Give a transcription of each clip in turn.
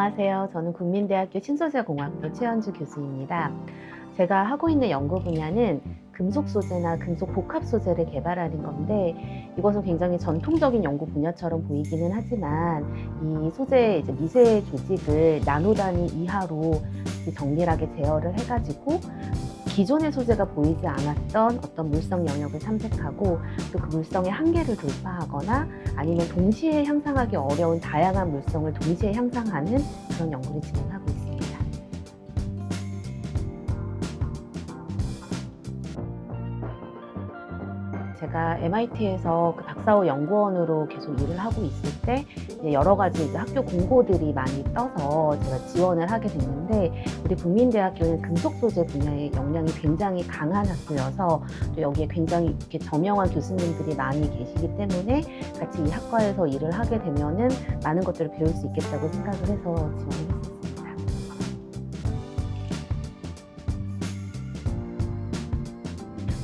안녕하세요. 저는 국민대학교 신소재공학부 최현주 교수입니다. 제가 하고 있는 연구 분야는 금속 소재나 금속 복합 소재를 개발하는 건데, 이것은 굉장히 전통적인 연구 분야처럼 보이기는 하지만 이 소재의 미세 조직을 나노 단위 이하로 정밀하게 제어를 해가지고 기존의 소재가 보이지 않았던 어떤 물성 영역을 탐색하고 또 그 물성의 한계를 돌파하거나 아니면 동시에 향상하기 어려운 다양한 물성을 동시에 향상하는 그런 연구를 진행하고 있습니다. 제가 MIT에서 그 박사호 연구원으로 계속 일을 하고 있을 때 여러 가지 학교 공고들이 많이 떠서 제가 지원을 하게 됐는데, 우리 국민대학교는 금속 소재 분야의 역량이 굉장히 강한 학교여서 또 여기에 굉장히 이렇게 저명한 교수님들이 많이 계시기 때문에 같이 이 학과에서 일을 하게 되면은 많은 것들을 배울 수 있겠다고 생각을 해서 지원을 했습니다.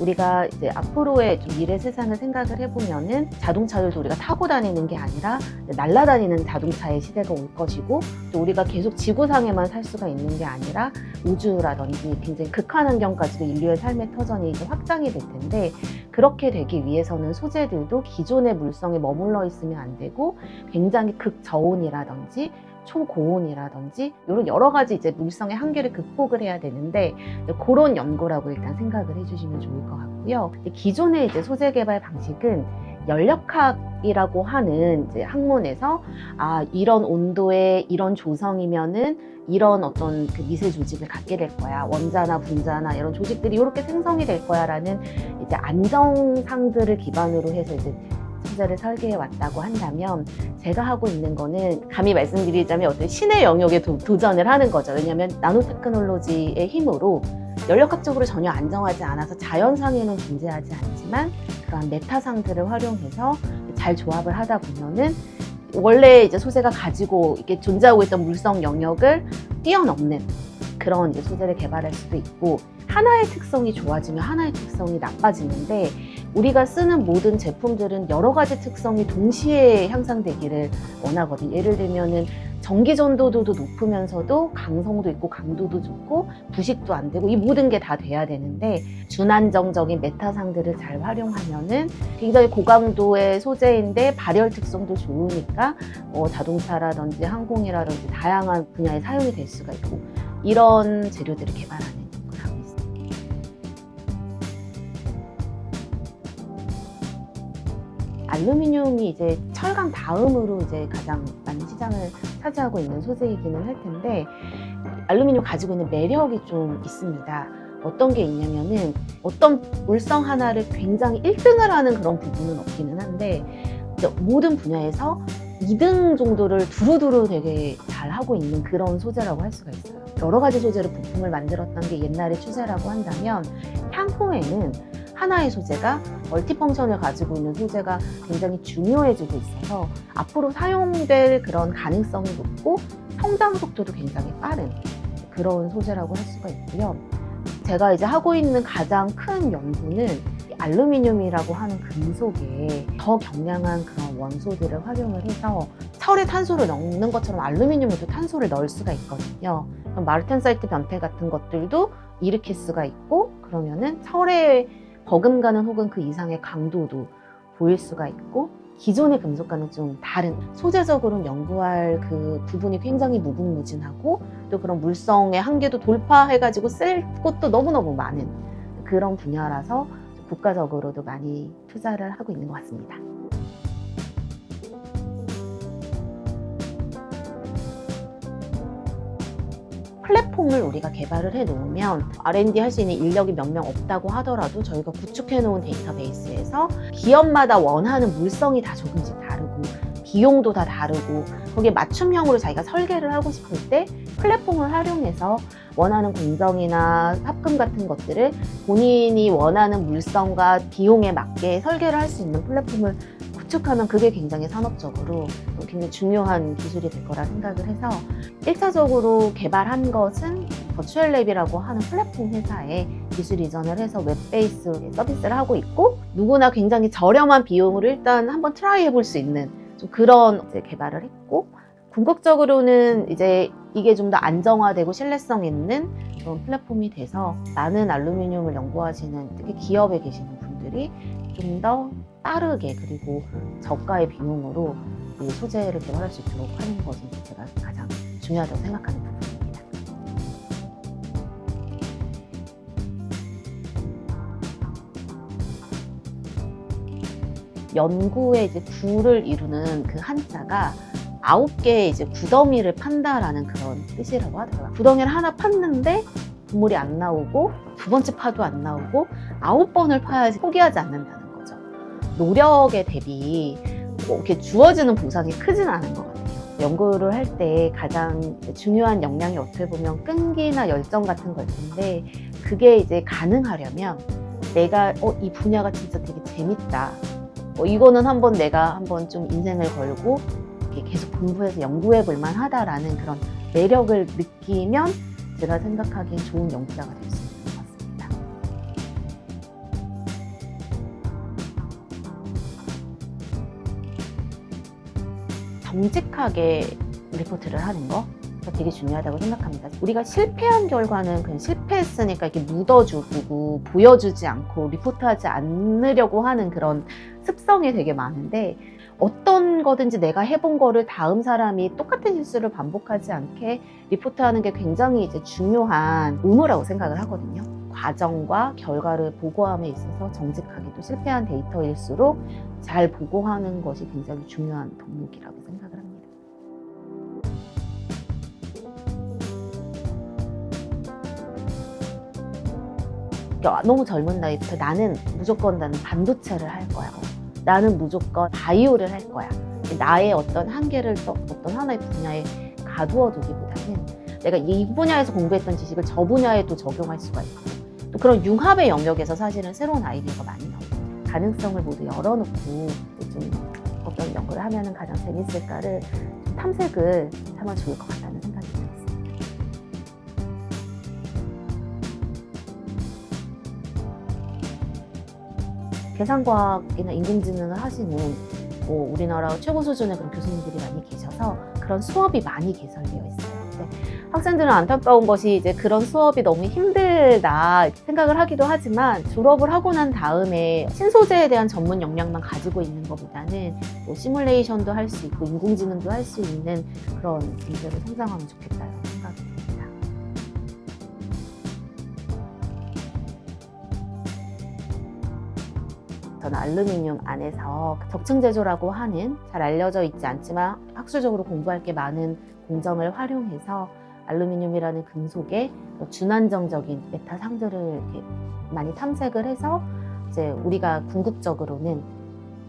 우리가 이제 앞으로의 좀 미래 세상을 생각을 해보면은 자동차들도 우리가 타고 다니는 게 아니라 날아다니는 자동차의 시대가 올 것이고, 또 우리가 계속 지구상에만 살 수가 있는 게 아니라 우주라든지 굉장히 극한 환경까지도 인류의 삶의 터전이 이제 확장이 될 텐데, 그렇게 되기 위해서는 소재들도 기존의 물성에 머물러 있으면 안 되고 굉장히 극저온이라든지 초고온이라든지 이런 여러 가지 이제 물성의 한계를 극복을 해야 되는데, 그런 연구라고 일단 생각을 해주시면 좋을 것 같고요. 기존의 이제 소재 개발 방식은 연력학이라고 하는 이제 학문에서 이런 온도에 이런 조성이면은 이런 어떤 그 미세 조직을 갖게 될 거야. 원자나 분자나 이런 조직들이 이렇게 생성이 될 거야라는 이제 안정상들을 기반으로 해서 이제 소재를 설계해 왔다고 한다면, 제가 하고 있는 거는 감히 말씀드리자면 어떤 신의 영역에 도전을 하는 거죠. 왜냐하면 나노 테크놀로지의 힘으로 연력학적으로 전혀 안정하지 않아서 자연상에는 존재하지 않지만 그러한 메타상들을 활용해서 잘 조합을 하다 보면은 원래 이제 소재가 가지고 이렇게 존재하고 있던 물성 영역을 뛰어넘는 그런 이제 소재를 개발할 수도 있고, 하나의 특성이 좋아지면 하나의 특성이 나빠지는데, 우리가 쓰는 모든 제품들은 여러 가지 특성이 동시에 향상되기를 원하거든요. 예를 들면은 전기 전도도도 높으면서도 강성도 있고 강도도 좋고 부식도 안 되고 이 모든 게 다 돼야 되는데, 준안정적인 메타상들을 잘 활용하면은 굉장히 고강도의 소재인데 발열 특성도 좋으니까 자동차라든지 항공이라든지 다양한 분야에 사용이 될 수가 있고, 이런 재료들을 개발하는 걸 하고 있습니다. 알루미늄이 이제 철강 다음으로 이제 가장 많은 시장을 차지하고 있는 소재이기는 할 텐데, 알루미늄 가지고 있는 매력이 좀 있습니다. 어떤 게 있냐면은 어떤 물성 하나를 굉장히 1등을 하는 그런 부분은 없기는 한데, 모든 분야에서 2등 정도를 두루두루 되게 잘 하고 있는 그런 소재라고 할 수가 있어요. 여러 가지 소재로 부품을 만들었던 게 옛날의 추세라고 한다면, 향후에는 하나의 소재가 멀티펑션을 가지고 있는 소재가 굉장히 중요해지고 있어서 앞으로 사용될 그런 가능성이 높고 성장 속도도 굉장히 빠른 그런 소재라고 할 수가 있고요. 제가 이제 하고 있는 가장 큰 연구는 알루미늄이라고 하는 금속에 더 경량한 그런 원소들을 활용을 해서 철에 탄소를 넣는 것처럼 알루미늄에도 탄소를 넣을 수가 있거든요. 그럼 마르텐사이트 변태 같은 것들도 일으킬 수가 있고, 그러면은 철의 버금가는 혹은 그 이상의 강도도 보일 수가 있고, 기존의 금속과는 좀 다른, 소재적으로는 연구할 그 부분이 굉장히 무궁무진하고 또 그런 물성의 한계도 돌파해가지고 쓸 곳도 너무너무 많은 그런 분야라서 국가적으로도 많이 투자를 하고 있는 것 같습니다. 플랫폼을 우리가 개발을 해놓으면 R&D 할 수 있는 인력이 몇 명 없다고 하더라도 저희가 구축해놓은 데이터베이스에서 기업마다 원하는 물성이 다 조금씩 다르고 비용도 다 다르고, 거기에 맞춤형으로 자기가 설계를 하고 싶을 때 플랫폼을 활용해서 원하는 공정이나 합금 같은 것들을 본인이 원하는 물성과 비용에 맞게 설계를 할 수 있는 플랫폼을 구축하면 그게 굉장히 산업적으로 굉장히 중요한 기술이 될 거라 생각을 해서, 1차적으로 개발한 것은 버추얼랩이라고 하는 플랫폼 회사에 기술 이전을 해서 웹베이스 서비스를 하고 있고, 누구나 굉장히 저렴한 비용으로 일단 한번 트라이 해볼 수 있는 좀 그런 개발을 했고, 궁극적으로는 이제 이게 좀 더 안정화되고 신뢰성 있는 그런 플랫폼이 돼서 많은 알루미늄을 연구하시는 특히 기업에 계시는 분들이 좀 더 빠르게 그리고 저가의 비용으로 이 소재를 개발할 수 있도록 하는 것이 제가 가장 중요하다고 생각하는 부분입니다. 연구의 이제 구를 이루는 그 한자가 9개의 이제 구더미를 판다라는 그런 뜻이라고 하더라고요. 구덩이를 하나 팠는데 분물이 안 나오고 두 번째 파도 안 나오고 9번을 파야지 포기하지 않는다는 거죠. 노력에 대비 뭐 이렇게 주어지는 보상이 크진 않은 것 같아요. 연구를 할 때 가장 중요한 역량이 어떻게 보면 끈기나 열정 같은 걸 텐데 그게 이제 가능하려면 내가 이 분야가 진짜 되게 재밌다. 이거는 한번 내가 한번 좀 인생을 걸고 이렇게 계속 공부해서 연구해 볼 만하다라는 그런 매력을 느끼면 제가 생각하기엔 좋은 연구자가 될 수 있는 것 같습니다. 정직하게 리포트를 하는 거 되게 중요하다고 생각합니다. 우리가 실패한 결과는 그냥 실패했으니까 이렇게 묻어주고 보여주지 않고 리포트하지 않으려고 하는 그런 습성이 되게 많은데 어떤 거든지 내가 해본 거를 다음 사람이 똑같은 실수를 반복하지 않게 리포트하는 게 굉장히 이제 중요한 의무라고 생각을 하거든요. 과정과 결과를 보고함에 있어서 정직하게 또 실패한 데이터일수록 잘 보고하는 것이 굉장히 중요한 덕목이라고 생각을 합니다. 너무 젊은 나이부터 나는 무조건 반도체를 할 거야. 나는 무조건 바이오를 할 거야. 나의 어떤 한계를 어떤 하나의 분야에 가두어 두기보다는 내가 이 분야에서 공부했던 지식을 저 분야에 또 적용할 수가 있고 또 그런 융합의 영역에서 사실은 새로운 아이디어가 많이 나옵니다. 가능성을 모두 열어놓고 좀 어떤 연구를 하면 가장 재밌을까를 좀 탐색을 하면 좋을 것 같다는 생각이 들었습니다. 계산과학이나 인공지능을 하시는 우리나라 최고 수준의 그런 교수님들이 많이 계셔서 그런 수업이 많이 개설되어 있어요. 학생들은 안타까운 것이 이제 그런 수업이 너무 힘들다 생각을 하기도 하지만 졸업을 하고 난 다음에 신소재에 대한 전문 역량만 가지고 있는 것보다는 시뮬레이션도 할 수 있고 인공지능도 할 수 있는 그런 인재로 성장하면 좋겠다는 생각이 듭니다. 저는 알루미늄 안에서 적층제조라고 하는 잘 알려져 있지 않지만 학술적으로 공부할 게 많은 공정을 활용해서 알루미늄이라는 금속의 준안정적인 메타상들을 이렇게 많이 탐색을 해서 이제 우리가 궁극적으로는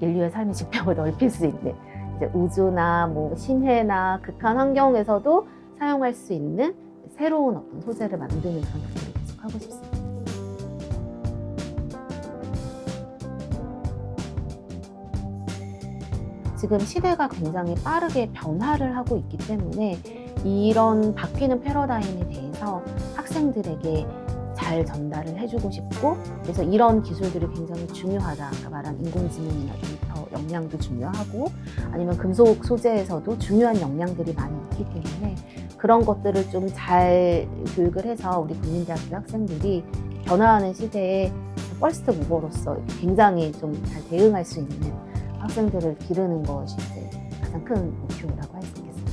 인류의 삶의 직병을 넓힐 수 있는 이제 우주나 심해나 극한 환경에서도 사용할 수 있는 새로운 어떤 소재를 만드는 그런 공부를 계속 하고 싶습니다. 지금 시대가 굉장히 빠르게 변화를 하고 있기 때문에 이런 바뀌는 패러다임에 대해서 학생들에게 잘 전달을 해주고 싶고 그래서 이런 기술들이 굉장히 중요하다. 아까 말한 인공지능이나 데이터 역량도 중요하고 아니면 금속 소재에서도 중요한 역량들이 많이 있기 때문에 그런 것들을 좀 잘 교육을 해서 우리 국민대학교 학생들이 변화하는 시대에 퍼스트 무버로서 굉장히 좀 잘 대응할 수 있는 학생들을 기르는 것이 이제 가장 큰 목표라고 할 수 있겠습니다.